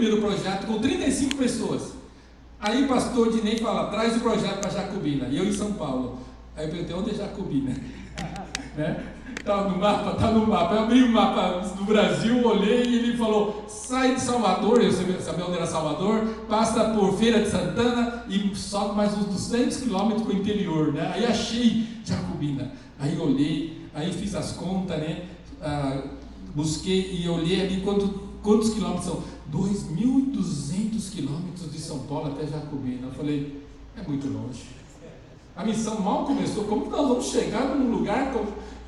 primeiro projeto com 35 pessoas. Aí o pastor Dinei fala, traz o projeto para Jacobina, e eu em São Paulo. Aí eu perguntei, onde é Jacobina? Né? Tá no mapa. Eu abri o mapa do Brasil, olhei e ele falou, sai de Salvador, eu sabia onde era Salvador, passa por Feira de Santana e sobe mais uns 200 quilômetros para o interior, né? Aí achei Jacobina, aí olhei, aí fiz as contas, né? Busquei e olhei ali quantos quilômetros são, 2.200 quilômetros de São Paulo até Jacobina. Eu falei, é muito longe, a missão mal começou, como que nós vamos chegar num lugar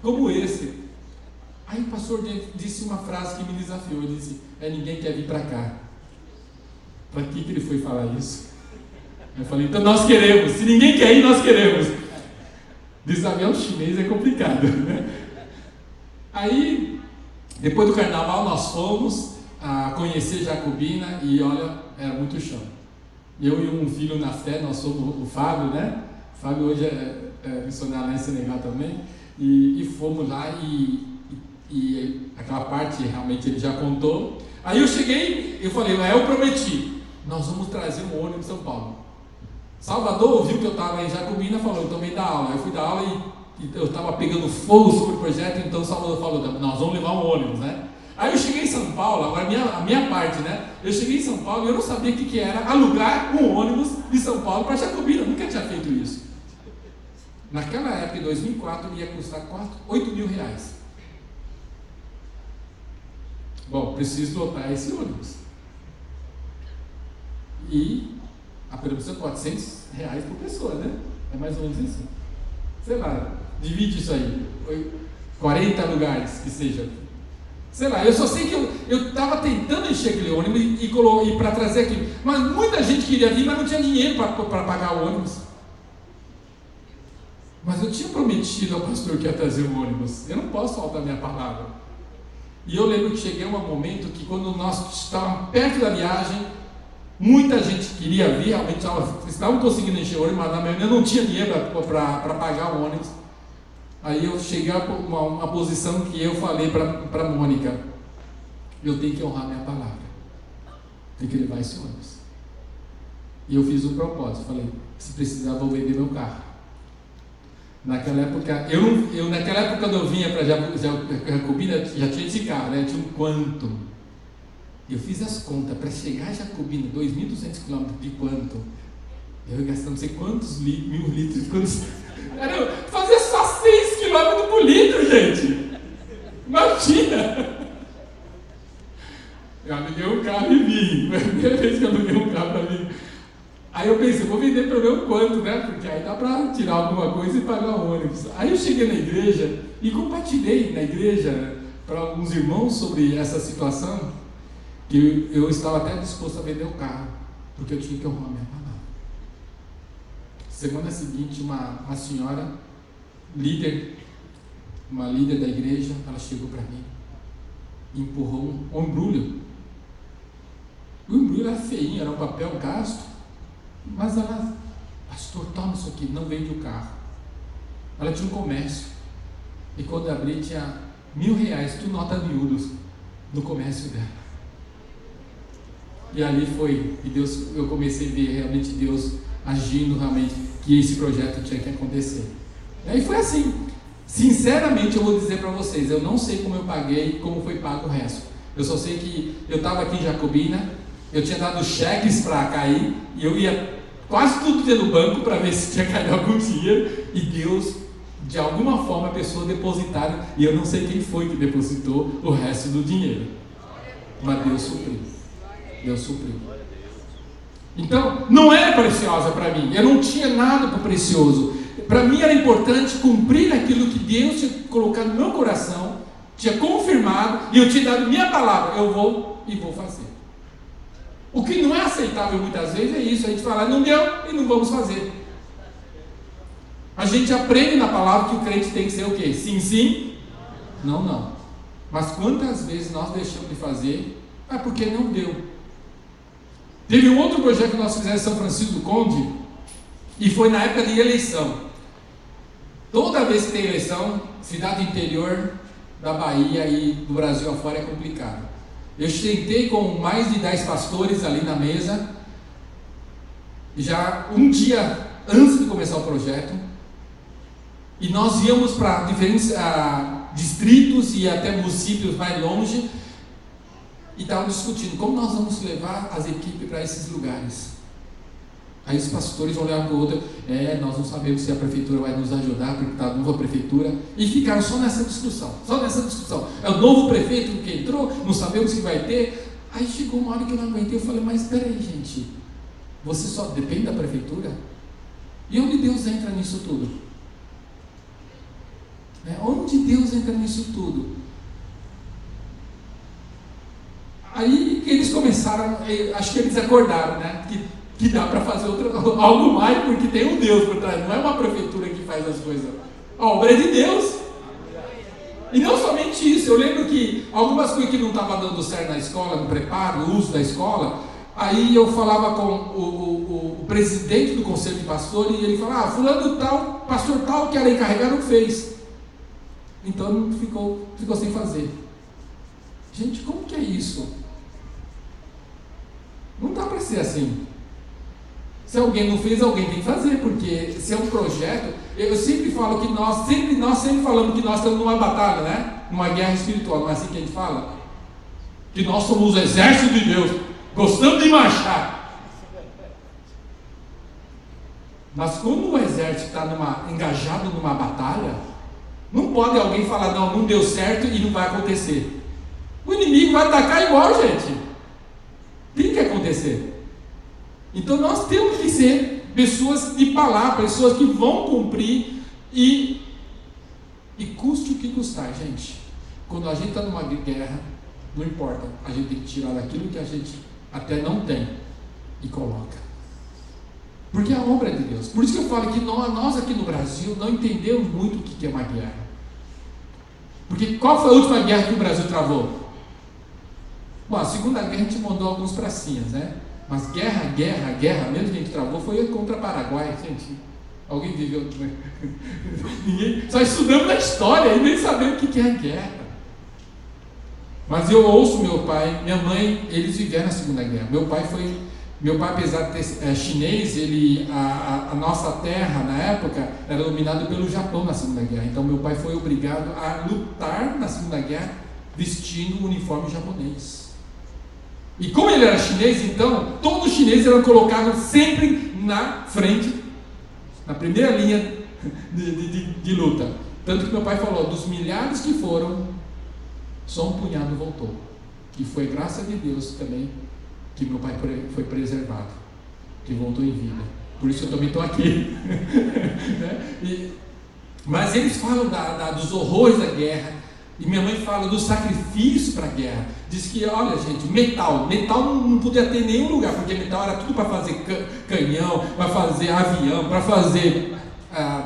como esse? Aí o pastor disse uma frase que me desafiou, ele disse, ninguém quer vir para cá. Para que ele foi falar isso? Eu falei, então nós queremos, se ninguém quer ir, nós queremos. Desafiar um chinês é complicado, né? Aí, depois do carnaval, nós fomos a conhecer Jacobina e olha, era muito chão. Eu e um filho na fé, nós somos o Fábio, né? O Fábio hoje é missionário lá em Senegal também. E fomos lá e aquela parte realmente ele já contou. Aí eu cheguei, eu falei, eu prometi, nós vamos trazer um ônibus de São Paulo. Salvador ouviu que eu estava em Jacobina, falou, eu também dar aula. Eu fui dar aula e eu estava pegando fogo sobre o projeto, então Salvador falou, nós vamos levar um ônibus, né? Aí eu cheguei em São Paulo, agora a minha parte, né? Eu cheguei em São Paulo e eu não sabia o que era alugar um ônibus de São Paulo para Jacobina, eu nunca tinha feito isso. Naquela época, em 2004, ia custar 8 mil reais. Bom, preciso lotar esse ônibus. E a pergunta é 400 reais por pessoa, né? É mais ou menos isso. Sei lá, divide isso aí. 40 lugares que seja. Sei lá, eu só sei que eu estava tentando encher aquele ônibus e para trazer aquilo. Mas muita gente queria vir, mas não tinha dinheiro para pagar o ônibus. Mas eu tinha prometido ao pastor que ia trazer o ônibus. Eu não posso faltar a minha palavra. E eu lembro que cheguei a um momento que quando nós estávamos perto da viagem, muita gente queria vir, realmente estavam conseguindo encher o ônibus, mas na maioria não tinha dinheiro para pagar o ônibus. Aí eu cheguei a uma posição que eu falei para a Mônica, eu tenho que honrar minha palavra, tenho que levar esse ônibus. E eu fiz um propósito, falei, se precisar vou vender meu carro. Naquela época, quando eu vinha para Jacobina, já tinha esse carro, né? Tinha um Quantum. Eu fiz as contas, para chegar a Jacobina, 2.200 quilômetros de Quantum, eu ia gastar não sei quantos mil litros, fazia só 6 quilômetros por litro, gente. Imagina! Eu aluguei um carro e vim, foi a primeira vez que eu aluguei um carro para mim. Aí eu pensei, vou vender pelo meu quanto, né? Porque aí dá para tirar alguma coisa e pagar o ônibus. Aí eu cheguei na igreja e compartilhei na igreja para alguns irmãos sobre essa situação, que eu estava até disposto a vender o carro, porque eu tinha que honrar minha palavra. Semana seguinte, uma senhora, uma líder da igreja, ela chegou para mim e empurrou um embrulho. O embrulho era feinho, era um papel gasto. Mas ela, pastor, toma isso aqui, não vende o carro. Ela tinha um comércio. E quando eu abri, tinha R$1.000, tudo nota miúdos, no comércio dela. E ali foi, e Deus, eu comecei a ver realmente Deus agindo realmente, que esse projeto tinha que acontecer. E aí foi assim. Sinceramente eu vou dizer para vocês, eu não sei como eu paguei, como foi pago o resto. Eu só sei que eu estava aqui em Jacobina, eu tinha dado cheques para cair, e eu ia quase tudo dia no banco para ver se tinha caído algum dinheiro, e Deus, de alguma forma, a pessoa depositaram, e eu não sei quem foi que depositou o resto do dinheiro, mas Deus supriu. Deus supriu. Então, não era preciosa para mim, eu não tinha nada para precioso. Para mim era importante cumprir aquilo que Deus tinha colocado no meu coração, tinha confirmado, e eu tinha dado minha palavra, eu vou e vou fazer. O que não é aceitável muitas vezes é isso, a gente fala, não deu e não vamos fazer. A gente aprende na palavra que o crente tem que ser o quê? Sim, sim, não, não. Mas quantas vezes nós deixamos de fazer, porque não deu. Teve um outro projeto que nós fizemos em São Francisco do Conde, e foi na época de eleição. Toda vez que tem eleição, cidade interior da Bahia e do Brasil afora é complicado. Eu sentei com mais de 10 pastores ali na mesa, já um dia antes de começar o projeto, e nós íamos para diferentes distritos e até municípios mais longe, e estávamos discutindo como nós vamos levar as equipes para esses lugares. Aí os pastores olharam para o outro, nós não sabemos se a prefeitura vai nos ajudar, porque está a nova prefeitura, e ficaram só nessa discussão. É o novo prefeito que entrou, não sabemos se vai ter. Aí chegou uma hora que eu não aguentei, eu falei, mas espera aí, gente, você só depende da prefeitura? E onde Deus entra nisso tudo? Onde Deus entra nisso tudo? Aí eles começaram, acho que eles acordaram, né? Que dá para fazer algo mais, porque tem um Deus por trás, não é uma prefeitura que faz as coisas. A obra é de Deus. E não somente isso, eu lembro que algumas coisas que não estavam dando certo na escola, no preparo, no uso da escola, aí eu falava com o presidente do conselho de pastor, e ele falava, fulano tal, pastor tal, que era encarregado, não fez. Então ficou sem fazer. Gente, como que é isso? Não dá para ser assim. Se alguém não fez, alguém tem que fazer, porque se é um projeto, eu sempre falo que nós sempre falamos que nós estamos numa batalha, né? Numa guerra espiritual, não é assim que a gente fala? Que nós somos o exército de Deus, gostamos de marchar. Mas quando o exército está engajado numa batalha, não pode alguém falar, não deu certo e não vai acontecer. O inimigo vai atacar igual, gente. Tem que acontecer. Então nós temos que ser pessoas de palavra, pessoas que vão cumprir e custe o que custar, gente. Quando a gente está numa guerra, não importa, a gente tem que tirar daquilo que a gente até não tem e coloca. Porque a obra é de Deus. Por isso que eu falo que nós aqui no Brasil não entendemos muito o que é uma guerra. Porque qual foi a última guerra que o Brasil travou? Bom, a Segunda Guerra a gente mandou alguns pracinhas, né? Mas guerra mesmo que a gente travou foi contra Paraguai, gente. Alguém viveu? Ninguém. Só estudamos na história e nem sabemos o que é a guerra. Mas eu ouço meu pai, minha mãe, eles viveram a Segunda Guerra. Meu pai, apesar de ter chinês, a nossa terra na época era dominada pelo Japão na Segunda Guerra. Então meu pai foi obrigado a lutar na Segunda Guerra vestindo o uniforme japonês. E como ele era chinês, então, todos os chineses eram colocados sempre na frente, na primeira linha de luta. Tanto que meu pai falou, dos milhares que foram, só um punhado voltou. E foi graças de Deus também que meu pai foi preservado, que voltou em vida. Por isso eu também estou aqui. Mas eles falam dos horrores da guerra. E minha mãe fala do sacrifício para a guerra. Diz que, olha gente, metal não podia ter em nenhum lugar, porque metal era tudo para fazer canhão, para fazer avião, para fazer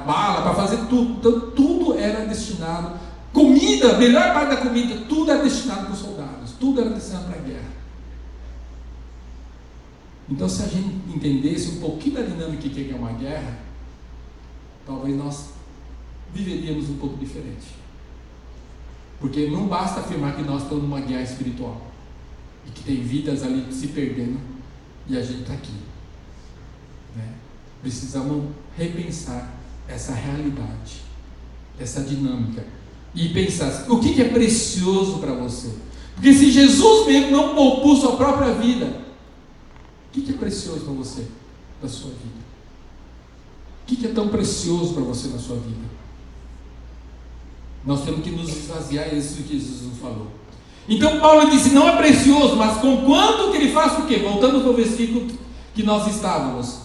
bala, para fazer tudo. Então tudo era destinado, comida, a melhor parte da comida, tudo era destinado para os soldados, tudo era destinado para a guerra. Então se a gente entendesse um pouquinho da dinâmica que é uma guerra, talvez nós viveríamos um pouco diferente. Porque não basta afirmar que nós estamos numa guerra espiritual e que tem vidas ali se perdendo e a gente está aqui, né? Precisamos repensar essa realidade, essa dinâmica e pensar o que é precioso para você. Porque se Jesus mesmo não poupou sua própria vida, o que é precioso para você da sua vida? O que é tão precioso para você na sua vida? Nós temos que nos esvaziar, é isso que Jesus nos falou. Então Paulo disse, não é precioso, mas com quanto que ele faça o quê? Voltando para o versículo que nós estávamos.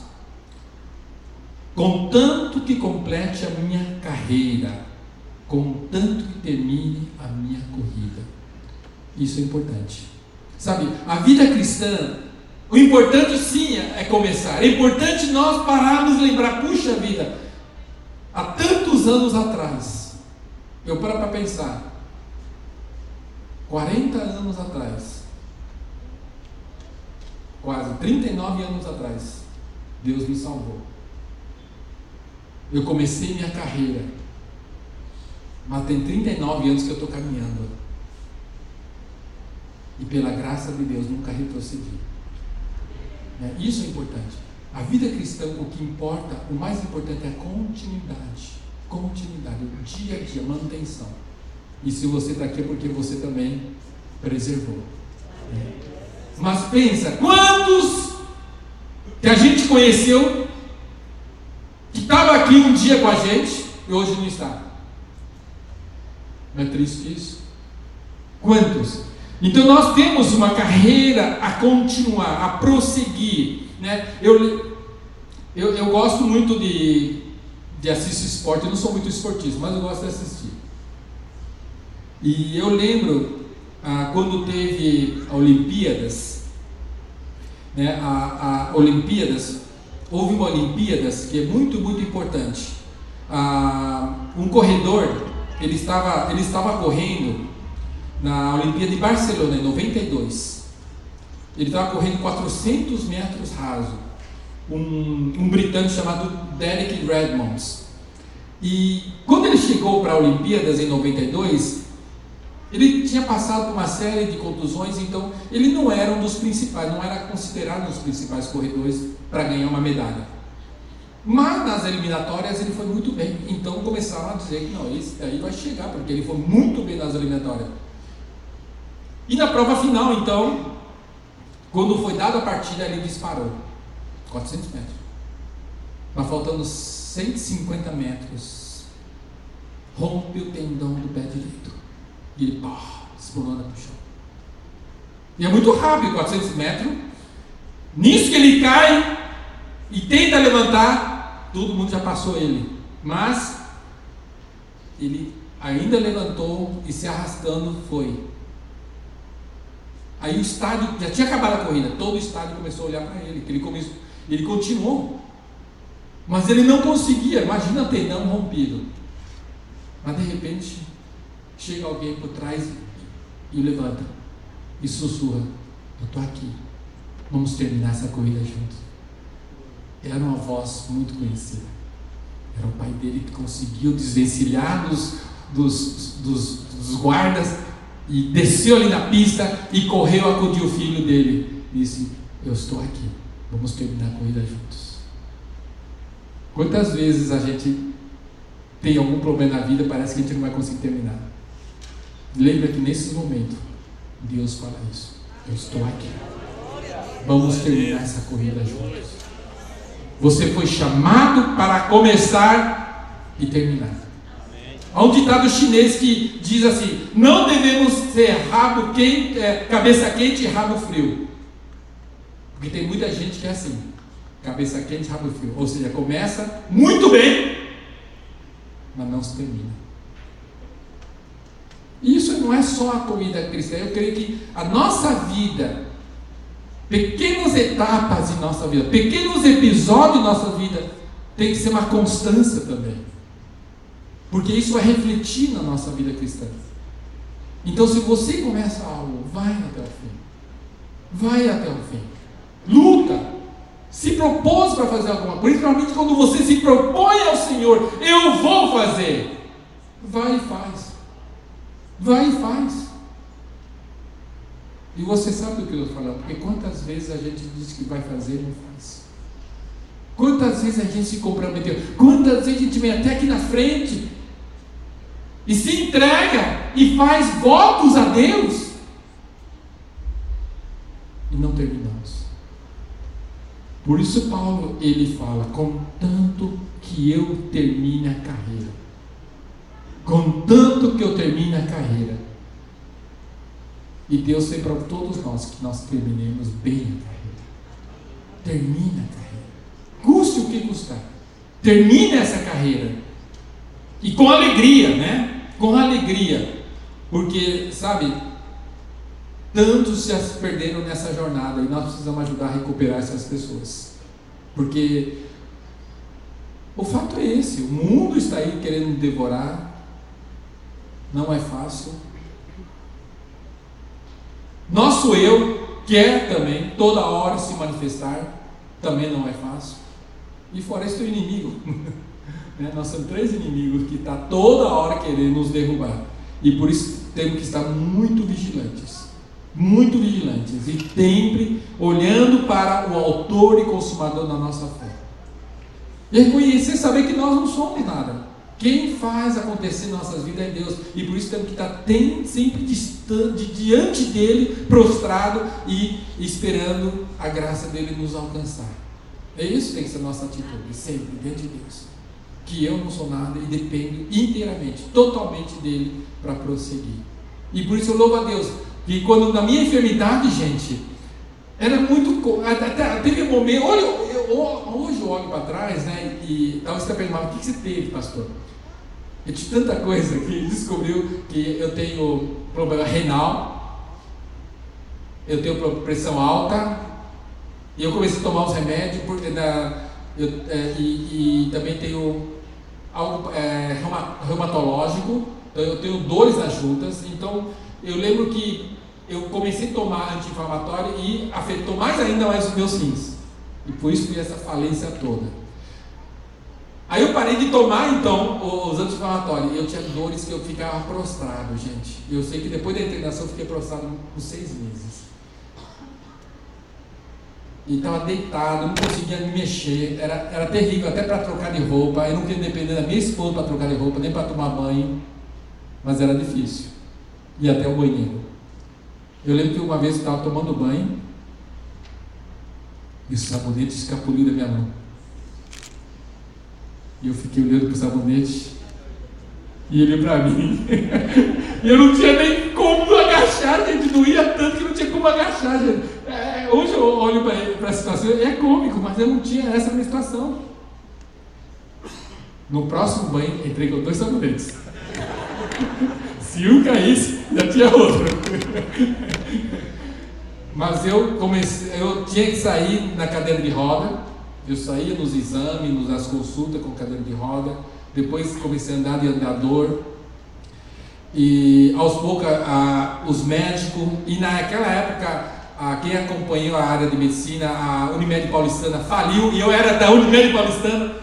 Contanto que complete a minha carreira, contanto que termine a minha corrida. Isso é importante. Sabe, a vida cristã, o importante sim é começar. É importante nós pararmos e lembrar, puxa vida, há tantos anos atrás, eu paro para pensar, 40 anos atrás, quase 39 anos atrás, Deus me salvou. Eu comecei minha carreira, mas tem 39 anos que eu estou caminhando. e pela graça de Deus nunca retrocedi. Isso é importante. A vida cristã, o que importa, o mais importante é a continuidade, o dia a dia, manutenção. E se você está aqui é porque você também preservou. Mas pensa, quantos que a gente conheceu, que estava aqui um dia com a gente e hoje não está? Não é triste isso? Quantos? Então nós temos uma carreira a continuar, a prosseguir, né? Eu gosto muito de assistir esporte. Eu não sou muito esportista, mas eu gosto de assistir. E eu lembro quando teve a Olimpíadas, né? Houve uma Olimpíadas que é muito, muito importante. Um corredor, ele estava correndo na Olimpíada de Barcelona, em 92. Ele estava correndo 400 metros raso. Um britânico chamado Derek Redmonds. E quando ele chegou para a Olimpíadas em 92, ele tinha passado por uma série de contusões, então ele não era um dos principais, não era considerado um dos principais corredores para ganhar uma medalha. Mas nas eliminatórias ele foi muito bem, então começaram a dizer que não, esse daí vai chegar, porque ele foi muito bem nas eliminatórias. E na prova final, então, quando foi dada a partida, ele disparou 400 metros, mas faltando 150 metros, rompe o tendão do pé direito e ele desmorona para o chão. E é muito rápido, 400 metros. Nisso que ele cai e tenta levantar, todo mundo já passou ele, mas ele ainda levantou e se arrastando foi. Aí o estádio, já tinha acabado a corrida, todo o estádio começou a olhar para ele, ele continuou, mas ele não conseguia. Imagina tendão rompido. Mas de repente chega alguém por trás e o levanta e sussurra: eu estou aqui, vamos terminar essa corrida juntos. Era uma voz muito conhecida, era o pai dele, que conseguiu desvencilhar dos guardas e desceu ali na pista e correu, acudiu o filho dele e disse: eu estou aqui, vamos terminar a corrida juntos. Quantas vezes a gente tem algum problema na vida, parece que a gente não vai conseguir terminar. Lembra que nesses momentos Deus fala isso: eu estou aqui, vamos terminar essa corrida juntos. Você foi chamado para começar e terminar. Há um ditado chinês que diz assim: não devemos ser cabeça quente e rabo frio. Porque tem muita gente que é assim, cabeça quente e rabo frio. Ou seja, começa muito bem, mas não se termina. E isso não é só a corrida cristã. Eu creio que a nossa vida, pequenas etapas de nossa vida, pequenos episódios de nossa vida, tem que ser uma constância também. Porque isso vai refletir na nossa vida cristã. Então, se você começa algo, vai até o fim. Vai até o fim. Luta. Se propôs para fazer alguma coisa, principalmente quando você se propõe ao Senhor: eu vou fazer. Vai e faz. Vai e faz. E você sabe do que eu estou falando, porque quantas vezes a gente diz que vai fazer e não faz. Quantas vezes a gente se comprometeu, quantas vezes a gente vem até aqui na frente e se entrega e faz votos a Deus e não terminamos. Por isso Paulo, ele fala: contanto que eu termine a carreira, contanto que eu termine a carreira. E Deus tem para todos nós que nós terminemos bem a carreira. Termine a carreira, custe o que custar, termine essa carreira. E com alegria, né? Com alegria. Porque, sabe, tantos já se perderam nessa jornada e nós precisamos ajudar a recuperar essas pessoas. Porque o fato é esse: o mundo está aí querendo devorar, não é fácil. Nosso eu quer também toda hora se manifestar, também não é fácil. E fora isso, tem o inimigo. Nós temos 3 inimigos que estão toda hora querendo nos derrubar. E por isso temos que estar muito vigilantes. muito vigilantes e sempre olhando para o autor e consumador da nossa fé. E reconhecer, saber que nós não somos nada. Quem faz acontecer em nossas vidas é Deus, e por isso temos que estar sempre distante, diante dele, prostrado e esperando a graça dele nos alcançar. É isso que tem que ser a nossa atitude, sempre diante de Deus, que eu não sou nada e dependo inteiramente, totalmente dele para prosseguir. E por isso eu louvo a Deus, que quando na minha enfermidade, gente, era muito, até teve um momento, hoje eu olho para trás, né, e talvez você pergunte, o que você teve, pastor? Eu tive tanta coisa que descobriu que eu tenho problema renal, eu tenho pressão alta, e eu comecei a tomar os remédios, e também tenho algo reumatológico, então eu tenho dores nas juntas. Então eu lembro que eu comecei a tomar anti-inflamatório e afetou mais ainda os meus rins, e por isso foi essa falência toda. Aí eu parei de tomar então os anti-inflamatórios, e eu tinha dores que eu ficava prostrado, gente. Eu sei que depois da internação eu fiquei prostrado por 6 meses. E estava deitado, não conseguia me mexer, era terrível, até para trocar de roupa. Eu não queria depender da minha esposa para trocar de roupa, nem para tomar banho, mas era difícil. Ir até o banheiro. Eu lembro que uma vez eu estava tomando banho e o sabonete escapuliu da minha mão. E eu fiquei olhando para o sabonete e ele para mim. E eu não tinha nem como agachar, gente, doía tanto que não tinha como agachar, gente. Hoje eu olho para a situação, é cômico, mas eu não tinha essa minha situação. No próximo banho, entrei com 2 sabonetes. Se um caísse, já tinha outro. Mas eu tinha que sair na cadeira de roda. Eu saía nos exames, nas consultas com cadeira de roda. Depois comecei a andar de andador. E aos poucos os médicos, e naquela época quem acompanhou a área de medicina, a Unimed Paulistana faliu, e eu era da Unimed Paulistana.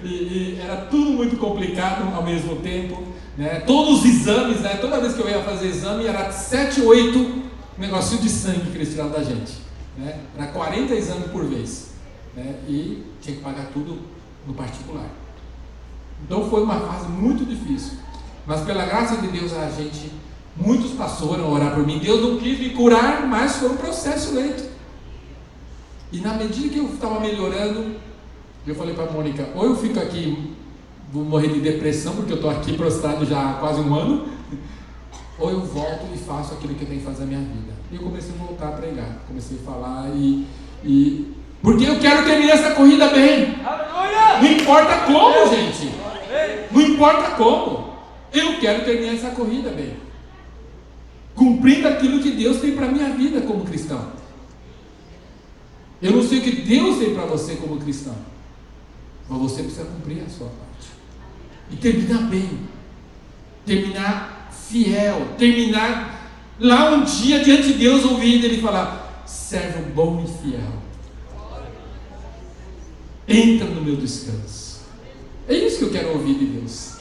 e era tudo muito complicado ao mesmo tempo, né? Todos os exames, né? Toda vez que eu ia fazer exame era 7, 8 negocinho de sangue que eles tiravam da gente, né? Era 40 exames por vez, né? E tinha que pagar tudo no particular. Então foi uma fase muito difícil, mas pela graça de Deus muitos passaram a orar por mim. Deus não quis me curar, mas foi um processo lento. E na medida que eu estava melhorando, eu falei para a Mônica, ou eu fico aqui, vou morrer de depressão, porque eu estou aqui prostrado já há quase 1 ano, ou eu volto e faço aquilo que eu tenho que fazer na minha vida. E eu comecei a voltar a pregar, comecei a falar, porque eu quero terminar essa corrida bem. Aleluia! Não importa como, gente. Não importa como. Eu quero terminar essa corrida bem, cumprindo aquilo que Deus tem para a minha vida como cristão. Eu não sei o que Deus tem para você como cristão, mas você precisa cumprir a sua parte e terminar bem, terminar fiel, terminar lá um dia diante de Deus, ouvindo Ele falar: servo bom e fiel, entra no meu descanso. É isso que eu quero ouvir de Deus.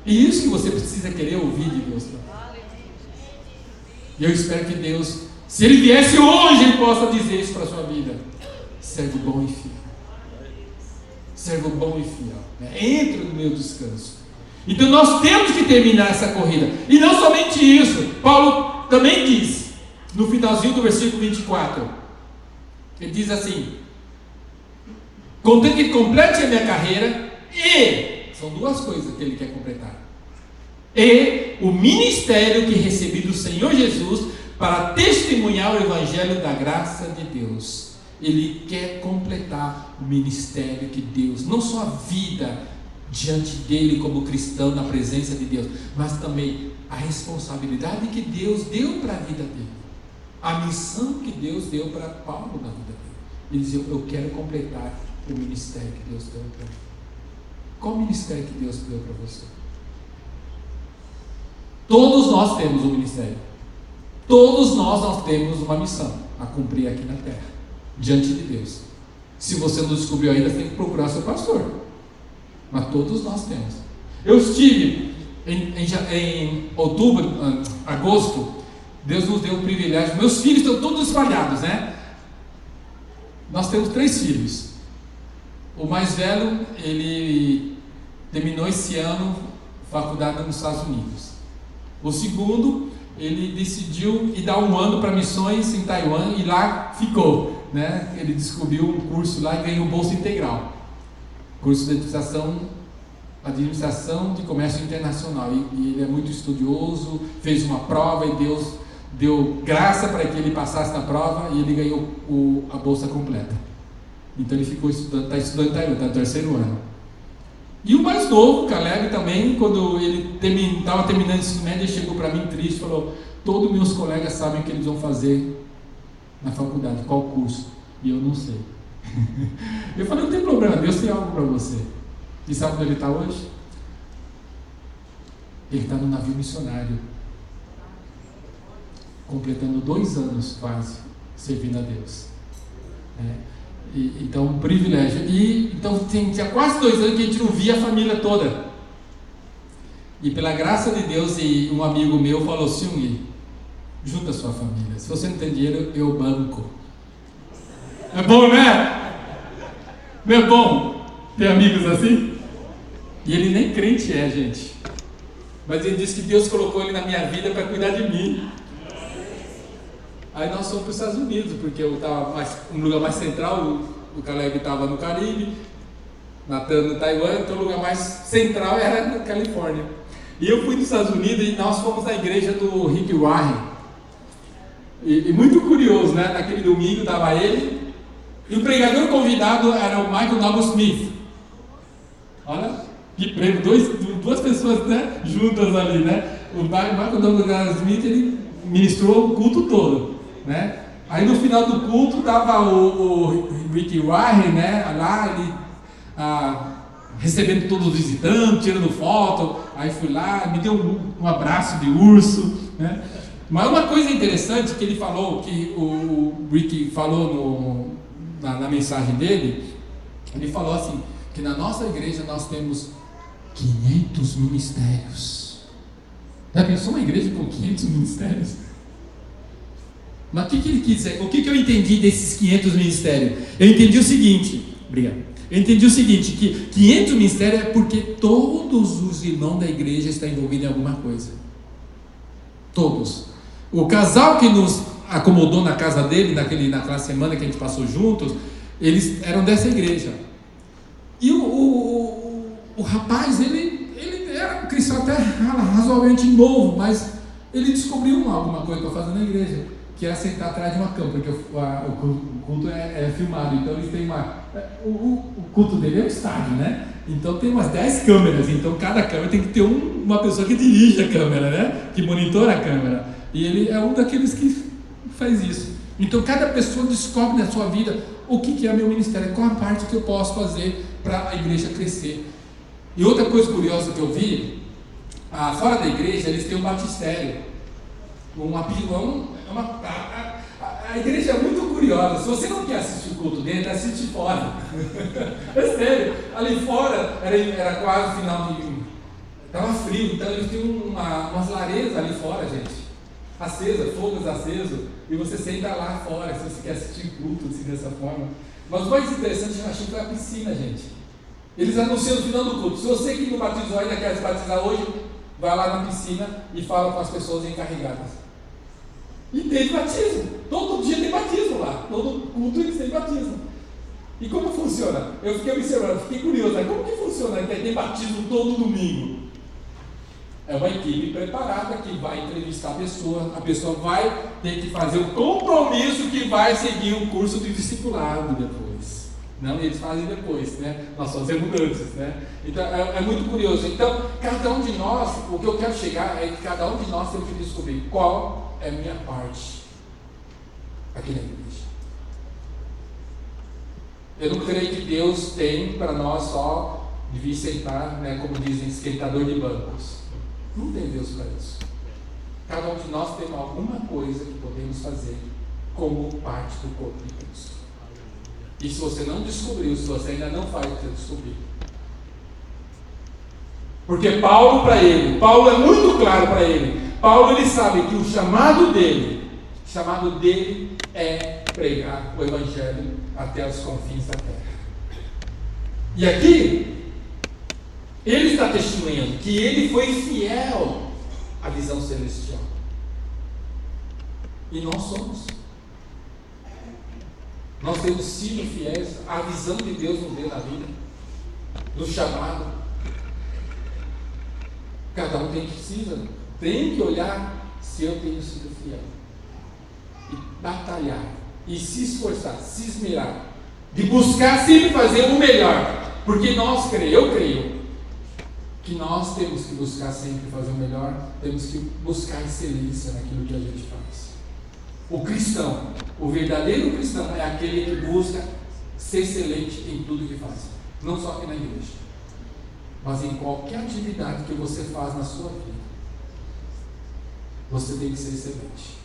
E isso que você precisa querer ouvir de Deus. E eu espero que Deus, se Ele viesse hoje, Ele possa dizer isso para a sua vida: servo bom e fiel. Servo bom e fiel, né? Entra no meu descanso. Então nós temos que terminar essa corrida. E não somente isso, Paulo também diz, no finalzinho do versículo 24, ele diz assim: contanto que complete a minha carreira, e são 2 coisas que ele quer completar, e o ministério que recebi do Senhor Jesus para testemunhar o evangelho da graça de Deus. Ele quer completar o ministério que Deus, não só a vida diante dele como cristão na presença de Deus, mas também a responsabilidade que Deus deu para a vida dele, a missão que Deus deu para Paulo na vida dele. Ele diz: eu quero completar o ministério que Deus deu para mim. Qual ministério que Deus deu para você? Todos nós temos um ministério. Todos nós temos uma missão a cumprir aqui na terra, diante de Deus. Se você não descobriu ainda, você tem que procurar seu pastor. Mas todos nós temos. Eu estive em outubro, agosto, Deus nos deu o privilégio. Meus filhos estão todos espalhados, né? Nós temos 3 filhos. O mais velho, ele terminou esse ano faculdade nos Estados Unidos. O segundo, ele decidiu ir dar um ano para missões em Taiwan e lá ficou, né? Ele descobriu um curso lá e ganhou bolsa integral, curso de administração de comércio internacional, e ele é muito estudioso, fez uma prova e Deus deu graça para que ele passasse na prova e ele ganhou a bolsa completa. Então ele ficou estudando, está estudando em Taiwan, está no 3º ano. E o mais novo, Caleb, também, quando ele estava terminando o ensino médio, ele chegou para mim triste e falou: todos meus colegas sabem o que eles vão fazer na faculdade, qual curso, e eu não sei. Eu falei: não tem problema, Deus tem algo para você. E sabe onde ele está hoje? Ele está no navio missionário, completando 2 anos quase, servindo a Deus. Então, um privilégio. Então, tinha quase 2 anos que a gente não via a família toda. E pela graça de Deus, e um amigo meu falou: Seung, junta a sua família. Se você não tem dinheiro, eu banco. É bom, né? Não é bom ter amigos assim? E ele nem crente é, gente. Mas ele disse que Deus colocou ele na minha vida para cuidar de mim. Aí nós fomos para os Estados Unidos, porque eu estava um lugar mais central, o Caleb estava no Caribe, Natan no Taiwan, então o lugar mais central era na Califórnia. E eu fui nos Estados Unidos e nós fomos na igreja do Rick Warren. E muito curioso, né? Naquele domingo estava ele, e o pregador convidado era o Michael Noble Smith. Olha, que prêmio, 2 pessoas, né, juntas ali, né? O Michael Noble Smith, ele ministrou o culto todo, né? Aí no final do culto estava o Rick Warren, né? Lá ele recebendo todos os visitantes, tirando foto. Aí fui lá, me deu um abraço de urso, né? Mas uma coisa interessante que ele falou, que o Rick falou na mensagem dele, ele falou assim, que na nossa igreja nós temos 500 ministérios. Já pensou uma igreja com 500 ministérios? Mas o que ele quis dizer? O que eu entendi desses 500 ministérios? Eu entendi o seguinte, obrigado. Eu entendi o seguinte, que 500 ministérios é porque todos os irmãos da igreja estão envolvidos em alguma coisa. Todos. O casal que nos acomodou na casa dele, naquela semana que a gente passou juntos, eles eram dessa igreja. E o rapaz, ele era um cristão até razoavelmente novo, mas ele descobriu alguma coisa para fazer na igreja, que era sentar atrás de uma cama, porque o culto é filmado, então eles têm o culto dele é um estádio, né? Então tem umas 10 câmeras, então cada câmera tem que ter uma pessoa que dirige a câmera, né? Que monitora a câmera, e ele é um daqueles que faz isso. Então cada pessoa descobre na sua vida o que é meu ministério, qual a parte que eu posso fazer para a igreja crescer. E outra coisa curiosa que eu vi, fora da igreja eles têm um batistério, a igreja é muito curiosa. Se você não quer assistir o culto dentro, assiste fora. É sério, ali fora era quase final de... estava frio, então eles tinham umas lareiras ali fora, gente, acesa, fogos acesos, e você senta lá fora, se você quer assistir culto assim, dessa forma. Mas o mais interessante eu achei que foi a piscina, gente. Eles anunciam no final do culto: se você que não batizou ainda quer se batizar hoje, vai lá na piscina e fala com as pessoas encarregadas. E tem batismo, todo dia tem batismo lá, todo culto eles têm batismo. E como funciona? Eu fiquei observando, fiquei curioso, né? Como que funciona? Tem batismo todo domingo. É uma equipe preparada que vai entrevistar a pessoa vai ter que fazer o compromisso que vai seguir um curso de discipulado depois. Não, eles fazem depois, né? Nós fazemos antes, né? Então é muito curioso. Então, cada um de nós, o que eu quero chegar é que cada um de nós tem que descobrir qual é a minha parte aqui na igreja. Eu não creio que Deus tem para nós só de vir sentar, né, como dizem, esquentador de bancos. Não tem Deus para isso. Cada um de nós tem alguma coisa que podemos fazer como parte do corpo de Cristo. E se você não descobriu, se você ainda não faz, você descobrir. Porque Paulo é muito claro para ele: Paulo, ele sabe que o chamado dele é pregar o Evangelho até os confins da terra. E aqui, ele está testemunhando que ele foi fiel à visão celestial. E nós somos. Nós temos sido fiéis à visão que Deus nos deu na vida, no chamado. Cada um tem que olhar se eu tenho sido fiel. E batalhar, e se esforçar, se esmerar, de buscar sempre fazer o melhor. Porque eu creio, que nós temos que buscar sempre fazer o melhor, temos que buscar excelência naquilo que a gente faz. O cristão, o verdadeiro cristão é aquele que busca ser excelente em tudo que faz, não só aqui na igreja, mas em qualquer atividade que você faz na sua vida, você tem que ser excelente.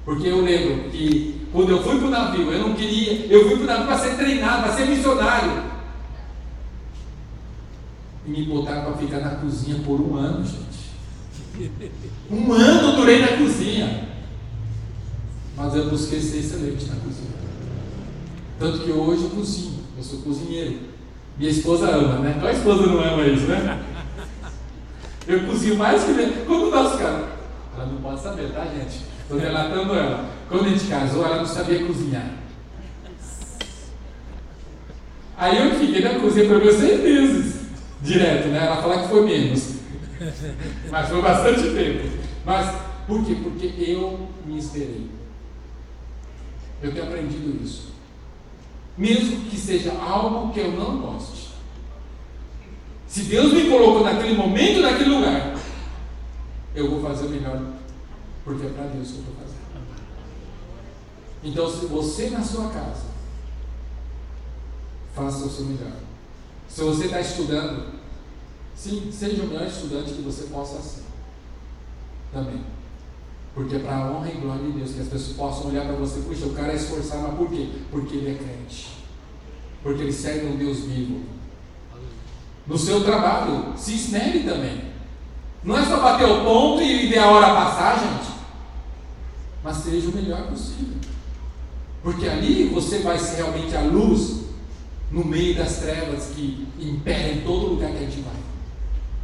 Porque eu lembro que quando eu fui para o navio, eu fui para o navio para ser treinado, para ser missionário. E me botaram para ficar na cozinha por 1 ano, gente. 1 ano eu durei na cozinha. Mas eu busquei ser excelente na cozinha. Tanto que hoje eu cozinho, eu sou cozinheiro. Minha esposa ama, né? Qual esposa não ama isso, né? Eu cozinho mais que mesmo. Quando o nosso cara, ela não pode saber, tá, gente? Estou relatando ela. Quando a gente casou, ela não sabia cozinhar. Aí eu fiquei na cozinha pelo menos 6 meses. Direto, né? Ela fala que foi menos. Mas foi bastante tempo. Mas por quê? Porque eu me esperei. Eu tenho aprendido isso. Mesmo que seja algo que eu não goste. Se Deus me colocou naquele momento, naquele lugar, eu vou fazer o melhor. Porque é para Deus que eu estou fazendo. Então, se você na sua casa, faça o seu melhor. Se você está estudando, sim, seja o melhor estudante que você possa ser. Também. Porque é para a honra e glória de Deus, que as pessoas possam olhar para você, puxa, o cara é esforçado, mas por quê? Porque ele é crente. Porque ele serve um Deus vivo. No seu trabalho, se esmere também. Não é só bater o ponto e ver a hora passar, gente. Mas seja o melhor possível. Porque ali você vai ser realmente a luz no meio das trevas que imperam todo lugar que a gente vai.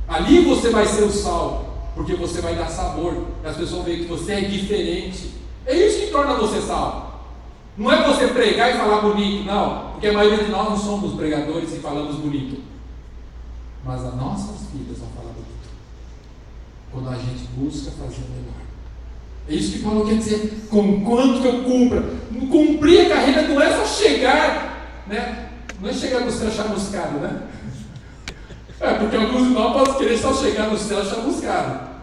Ali você vai ser o sal, porque você vai dar sabor, e as pessoas veem que você é diferente. É isso que torna você sal. Não é você pregar e falar bonito, não, porque a maioria de nós não somos pregadores e falamos bonito, mas as nossas vidas vão falar bonito quando a gente busca fazer o melhor. É isso que Paulo quer dizer, com quanto que eu cumpra. Cumprir a carreira não é só chegar, né? Não é chegar no céu chamuscado, né? Porque alguns de nós podem querer só chegar no céu chamuscado.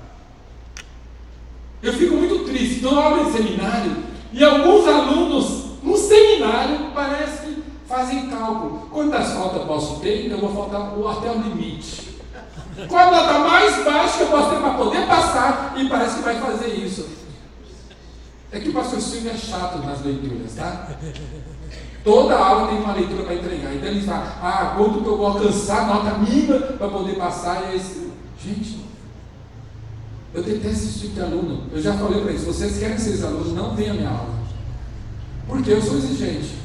Eu fico muito triste, então eu abro em seminário e alguns alunos no seminário parece que fazem cálculo. Quantas faltas eu posso ter? Eu vou faltar até o limite. Qual a nota mais baixa que eu posso ter para poder passar? E parece que vai fazer isso. É que o pastor Silvio é chato nas leituras, tá? Toda aula tem uma leitura para entregar. Então ele fala, quanto que eu vou alcançar, nota mínima para poder passar. Gente, eu detesto esse tipo de aluno. Eu já falei para eles, se vocês querem ser esse aluno, não venham à minha aula. Porque eu sou exigente.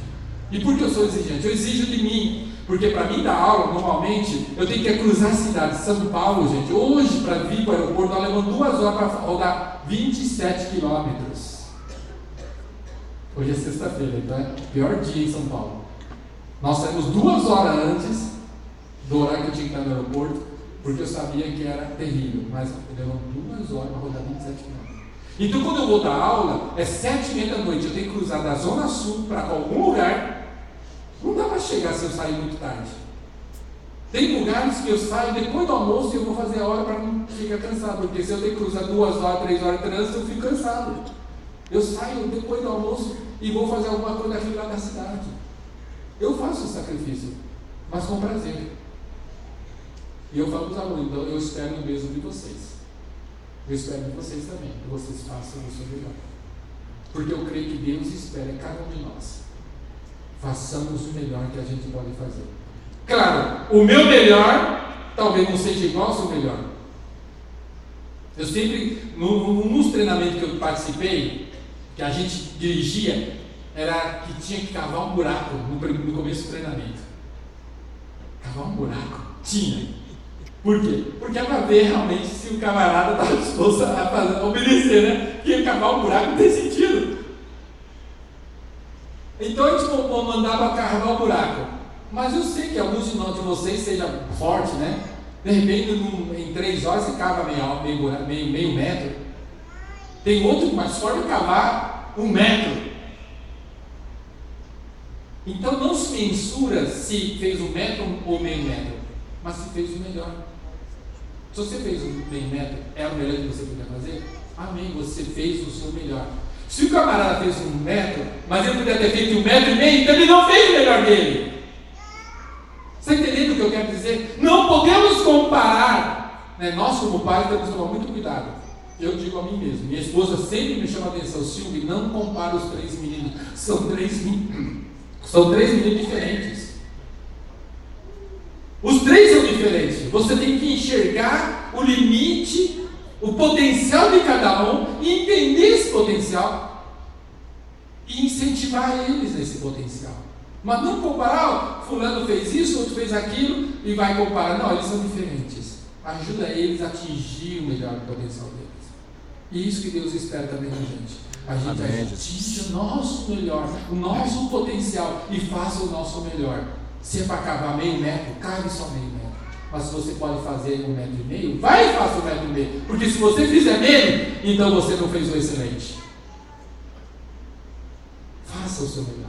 E por que eu sou exigente? Eu exijo de mim. Porque para mim dar aula, normalmente, eu tenho que cruzar a cidade de São Paulo, gente. Hoje, para vir para o aeroporto, nós levamos 2 horas para rodar 27 quilômetros. Hoje é sexta-feira, então é o pior dia em São Paulo. Nós saímos 2 horas antes do horário que eu tinha que estar no aeroporto, porque eu sabia que era terrível, mas levamos 2 horas para rodar 27 quilômetros. Então, quando eu vou dar aula, é 7h30 da noite, eu tenho que cruzar da Zona Sul para algum lugar. Não dá para chegar se eu sair muito tarde. Tem lugares que eu saio depois do almoço e eu vou fazer a hora para não ficar cansado, porque se eu tenho que cruzar 2 horas, 3 horas de trânsito, eu fico cansado. Eu saio depois do almoço e vou fazer alguma coisa aqui lá na cidade. Eu faço esse sacrifício, mas com prazer. E eu falo para os alunos, então eu espero o mesmo de vocês. Eu espero de vocês também, que vocês façam o seu melhor. Porque eu creio que Deus espera cada um de nós. Façamos o melhor que a gente pode fazer. Claro, o meu melhor talvez não seja igual ao seu melhor. Eu sempre, nos treinamentos que eu participei, que a gente dirigia, era que tinha que cavar um buraco no começo do treinamento. Cavar um buraco? Tinha. Por quê? Porque é para ver realmente se o camarada estava disposto a obedecer, né? Porque cavar um buraco não tem sentido. Então a gente mandava cavar o buraco. Mas eu sei que alguns de vocês sejam fortes, né? De repente, em 3 horas você cava meio metro. Tem outro que mais forte é cavar 1 metro. Então não se mensura se fez 1 metro ou meio metro, mas se fez o melhor. Se você fez meio metro, é o melhor que você podia fazer? Amém, você fez o seu melhor. Se o camarada fez 1 metro, mas ele podia ter feito 1,5 metros, então ele não fez o melhor dele. Está entendendo o que eu quero dizer? Não podemos comparar, né? Nós como pais temos que tomar muito cuidado. Eu digo a mim mesmo, minha esposa sempre me chama a atenção, Silvio, não compara os 3 meninos, são 3 meninos diferentes. Os 3 são diferentes. Você tem que enxergar o limite, o potencial de cada um e entender esse potencial e incentivar eles nesse potencial. Mas não comparar, fulano fez isso, outro fez aquilo e vai comparar. Não, eles são diferentes. Ajuda eles a atingir o melhor potencial deles. E isso que Deus espera também da gente. A gente atinja o nosso melhor, o nosso potencial e faça o nosso melhor. Se é para cavar meio metro, cave só meio metro. Mas se você pode fazer 1,5 metro, vai e faça 1,5 metro. Porque se você fizer menos, então você não fez o excelente. Faça o seu melhor.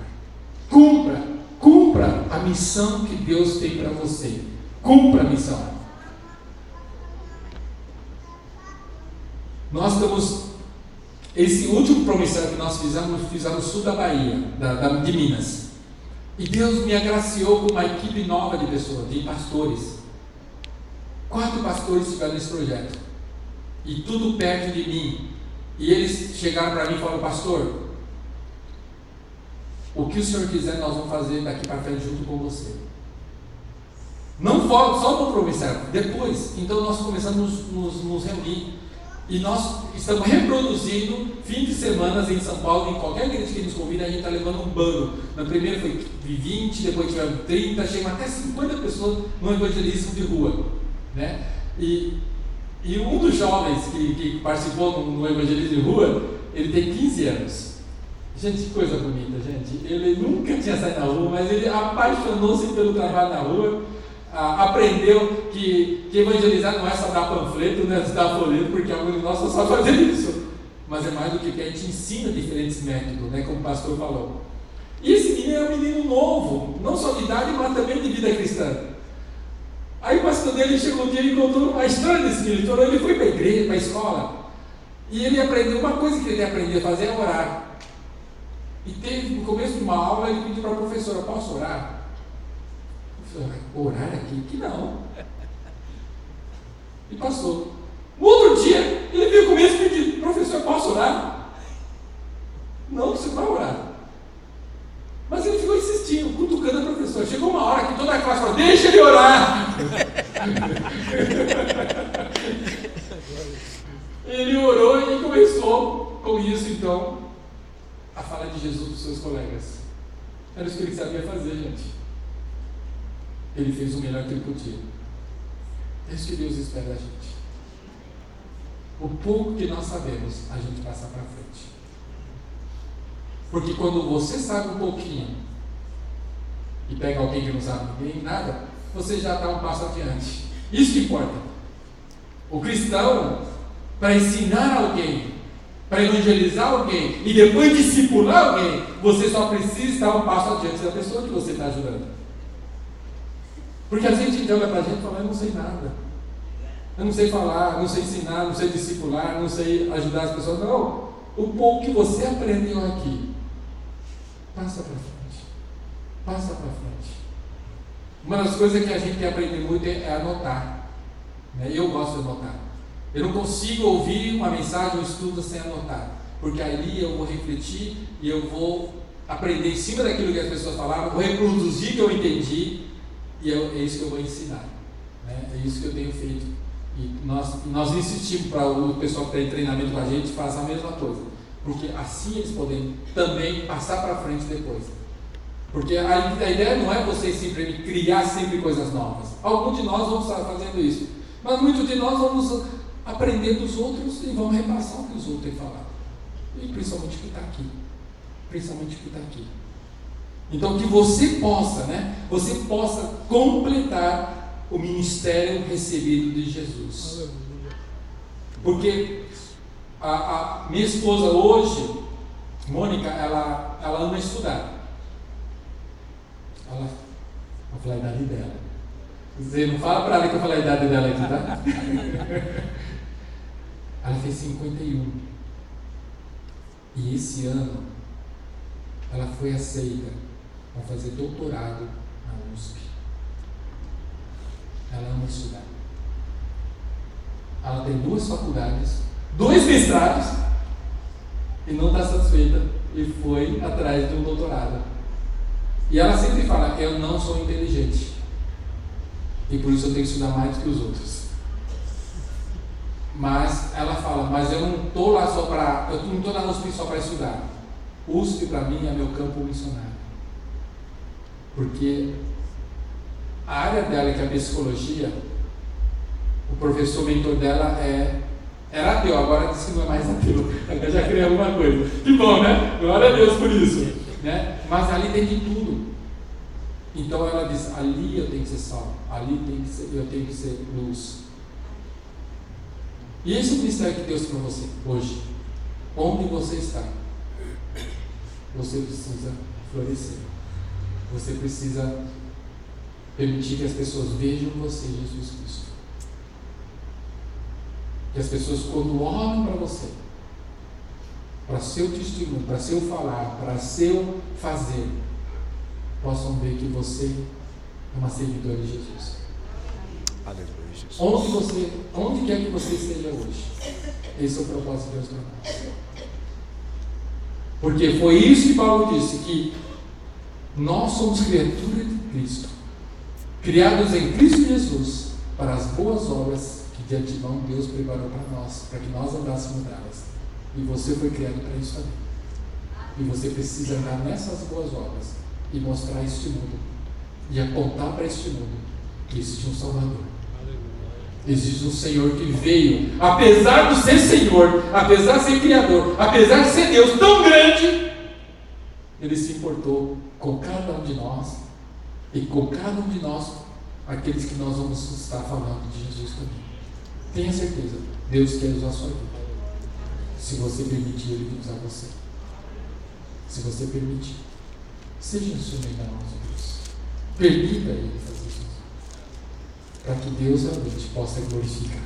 Cumpra a missão que Deus tem para você. Cumpra a missão. Nós estamos, esse último promissário que nós fizemos no sul da Bahia, de Minas. E Deus me agraciou com uma equipe nova de pessoas, de pastores. 4 pastores estiveram nesse projeto. E tudo perto de mim. E eles chegaram para mim e falaram: pastor, o que o senhor quiser nós vamos fazer daqui para frente junto com você. Não só no promissário, depois. Então nós começamos a nos reunir. E nós estamos reproduzindo fim de semana em São Paulo, em qualquer igreja que nos convida, a gente está levando um bando. Na primeira foi 20, depois tivemos 30, chegamos até 50 pessoas no evangelismo de rua, né? E um dos jovens que participou no evangelismo de rua, ele tem 15 anos. Gente, que coisa bonita, gente. Ele nunca tinha saído na rua, mas ele apaixonou-se pelo trabalho na rua. Aprendeu que evangelizar não é só dar panfleto, não é dar folheto, porque alguns de nós só fazer isso. Mas é mais do que a gente ensina diferentes métodos, né, como o pastor falou. E esse menino é um menino novo, não só de idade, mas também de vida cristã. Aí o pastor dele chegou um dia e contou a história desse menino. Ele foi para a igreja, para a escola, e ele aprendeu, uma coisa que ele aprendeu a fazer é orar. E teve, no começo de uma aula, ele pediu para a professora: posso orar? Orar aqui? Que não. E passou. No outro dia, ele veio começo e pediu: professor, posso orar? Não, você vai orar. Mas ele ficou insistindo, cutucando a professora. Chegou uma hora que toda a classe falou: deixa ele orar. Ele orou e começou com isso, então, a falar de Jesus para os seus colegas. Era isso que ele sabia fazer, gente. Ele fez o melhor que ele podia. É isso que Deus espera da gente. O pouco que nós sabemos, a gente passa para frente. Porque quando você sabe um pouquinho e pega alguém que não sabe ninguém, nada, você já está um passo adiante. Isso que importa. O cristão, para ensinar alguém, para evangelizar alguém e depois discipular alguém, você só precisa estar um passo adiante da pessoa que você está ajudando. Porque a gente olha para a gente e fala: eu não sei nada, eu não sei falar, não sei ensinar, não sei discipular, não sei ajudar as pessoas. Não, o pouco que você aprendeu aqui, passa para frente, passa para frente. Uma das coisas que a gente tem que aprender muito é anotar, né? Eu gosto de anotar. Eu não consigo ouvir uma mensagem, um estudo sem anotar, porque ali eu vou refletir e eu vou aprender em cima daquilo que as pessoas falaram, vou reproduzir o que eu entendi. E é isso que eu vou ensinar, né? É isso que eu tenho feito. E nós insistimos para o pessoal que está em treinamento com a gente fazer a mesma coisa, porque assim eles podem também passar para frente depois. Porque a ideia não é você sempre criar sempre coisas novas. Alguns de nós vamos estar fazendo isso, mas muitos de nós vamos aprender dos outros e vamos repassar o que os outros têm falado. E principalmente o que está aqui. Principalmente o que está aqui. Então que você possa, você possa completar o ministério recebido de Jesus. Porque a minha esposa hoje, Mônica, ela ama estudar. Vou falar a idade dela. Você não fala para ela que eu falei a idade dela aqui, tá? Ela fez 51. E esse ano ela foi aceita para fazer doutorado na USP. Ela ama estudar. Ela tem 2 faculdades, 2 mestrados e não está satisfeita e foi atrás de um doutorado. E ela sempre fala: eu não sou inteligente e por isso eu tenho que estudar mais do que os outros. Mas ela fala: mas eu não estou lá só para, eu não estou na USP só para estudar. USP para mim é meu campo missionário, porque a área dela, que é a psicologia, o professor mentor dela era ateu, agora disse que não é mais ateu, agora já criou alguma coisa. Que bom, né? Glória a Deus por isso, Mas ali tem de tudo. Então ela diz: ali eu tenho que ser sal, ali eu tenho que ser luz. E esse é o ministério que Deus tem para você hoje. Onde você está, você precisa florescer. Você precisa permitir que as pessoas vejam você, Jesus Cristo. Que as pessoas, quando olham para você, para seu testemunho, para seu falar, para seu fazer, possam ver que você é uma seguidora de Jesus. Aleluia, Jesus. Onde quer que você esteja hoje, esse é o propósito de Deus para nós. Porque foi isso que Paulo disse, que nós somos criaturas de Cristo, criados em Cristo Jesus, para as boas obras que de antemão Deus preparou para nós, para que nós andássemos nelas. E você foi criado para isso também. E você precisa andar nessas boas obras e mostrar este mundo, e apontar para este mundo que existe um Salvador. Existe um Senhor que veio, apesar de ser Senhor, apesar de ser Criador, apesar de ser Deus tão grande, Ele se importou com cada um de nós, e com cada um de nós, aqueles que nós vamos estar falando de Jesus também. Tenha certeza, Deus quer usar a sua vida, se você permitir Ele usar você. Se você permitir, seja instrumento da mão de Deus, permita Ele fazer isso, para que Deus realmente possa glorificar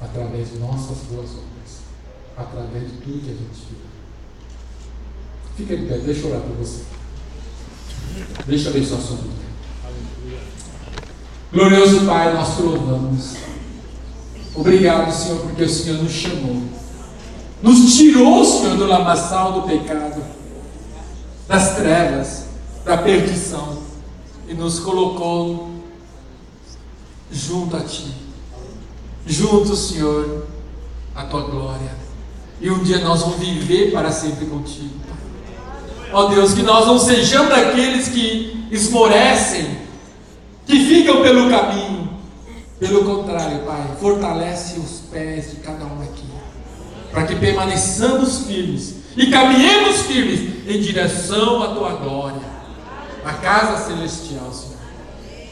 através de nossas boas obras, através de tudo que a gente vive. Fica de pé, deixa eu orar por você. Deixa eu abençoar a sua vida. Glorioso Pai, nós te louvamos. Obrigado, Senhor, porque o Senhor nos chamou, nos tirou, Senhor, do lamaçal do pecado, das trevas, da perdição, e nos colocou junto a Ti, junto, Senhor, à Tua glória. E um dia nós vamos viver para sempre contigo. Ó Deus, que nós não sejamos daqueles que esmorecem, que ficam pelo caminho. Pelo contrário, Pai, fortalece os pés de cada um aqui, para que permaneçamos firmes e caminhemos firmes em direção à Tua glória, à casa celestial, Senhor.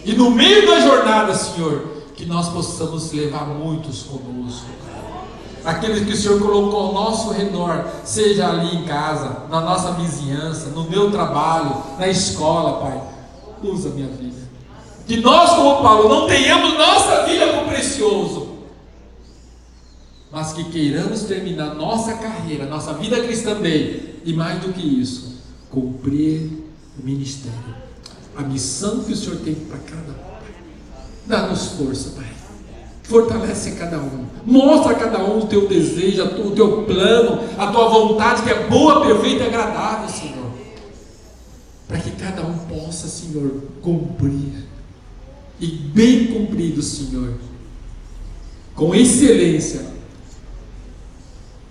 E no meio da jornada, Senhor, que nós possamos levar muitos conosco, aqueles que o Senhor colocou ao nosso redor, seja ali em casa, na nossa vizinhança, no meu trabalho, na escola, Pai. Usa a minha vida. Que nós, como Paulo, não tenhamos nossa vida como precioso, mas que queiramos terminar nossa carreira, nossa vida cristã bem, e mais do que isso, cumprir o ministério, a missão que o Senhor tem para cada um. Dá-nos força, Pai. Fortalece a cada um, mostra a cada um o Teu desejo, o Teu plano, a Tua vontade, que é boa, perfeita e agradável, Senhor, para que cada um possa, Senhor, cumprir, e bem cumprido, Senhor, com excelência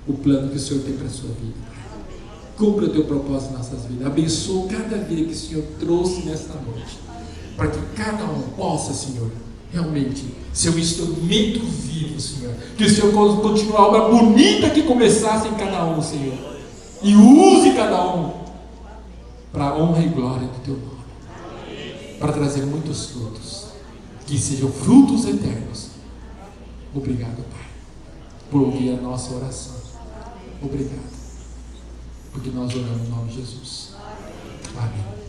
o plano que o Senhor tem para a sua vida. Cumpra o teu propósito em nossas vidas. Abençoa cada vida que o Senhor trouxe nesta noite, para que cada um possa, Senhor, realmente ser um instrumento vivo, Senhor. Que o Senhor continue a obra bonita que começasse em cada um, Senhor, e use cada um para a honra e glória do teu nome, para trazer muitos frutos, que sejam frutos eternos. Obrigado, Pai, por ouvir a nossa oração. Obrigado, porque nós oramos em nome de Jesus. Amém.